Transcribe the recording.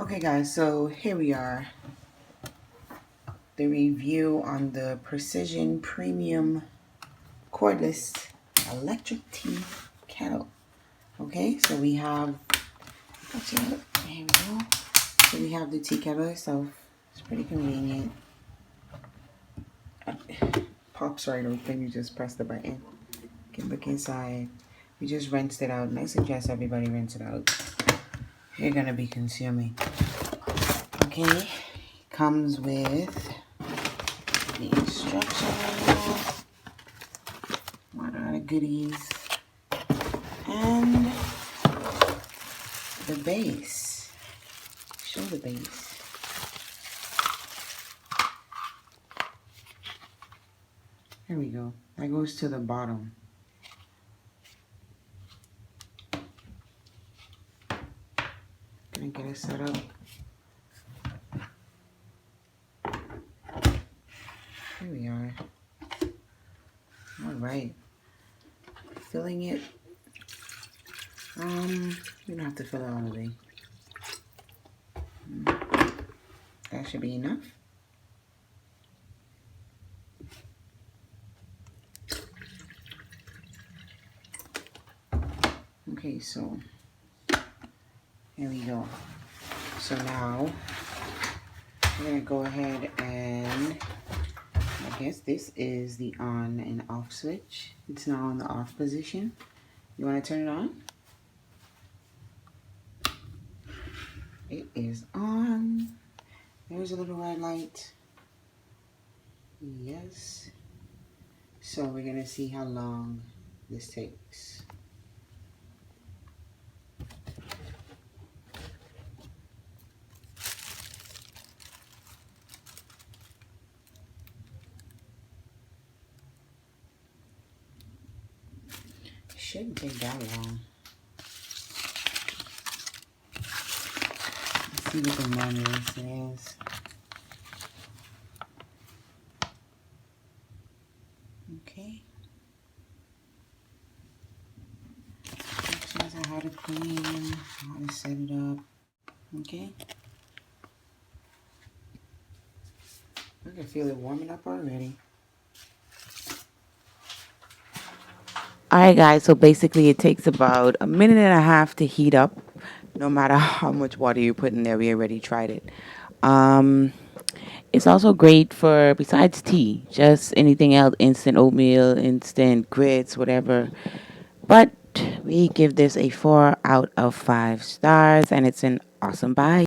Okay guys, so here we are. The review on the Percision Premium Cordless Electric Tea Kettle. Okay, so we have, here we go. So we have the tea kettle itself. It's pretty convenient. Pops right open, you just press the button. You can look inside. We just rinsed it out, and I suggest everybody rinse it out. You're gonna be consuming. Okay, comes with the instruction manual, what are the goodies, and the base. Show the base. Here we go. That goes to the bottom. Gonna get it set up. Here we are. All right. Filling it. You don't have to fill it all the way. That should be enough. Okay, so here we go. So now we're gonna go ahead and I guess this is the on and off switch. It's now on the off position. You want to turn it on? It is on. There's a little red light. Yes. So we're gonna see how long this takes. Shouldn't take that long. Let's see what the manual says. Okay. It shows how to clean, how to set it up. Okay. I can feel it warming up already. Alright guys, so basically it takes about a minute and a half to heat up, no matter how much water you put in there. We already tried it. It's also great for, besides tea, just anything else, instant oatmeal, instant grits, whatever. But we give this a 4 out of 5 stars, and it's an awesome buy.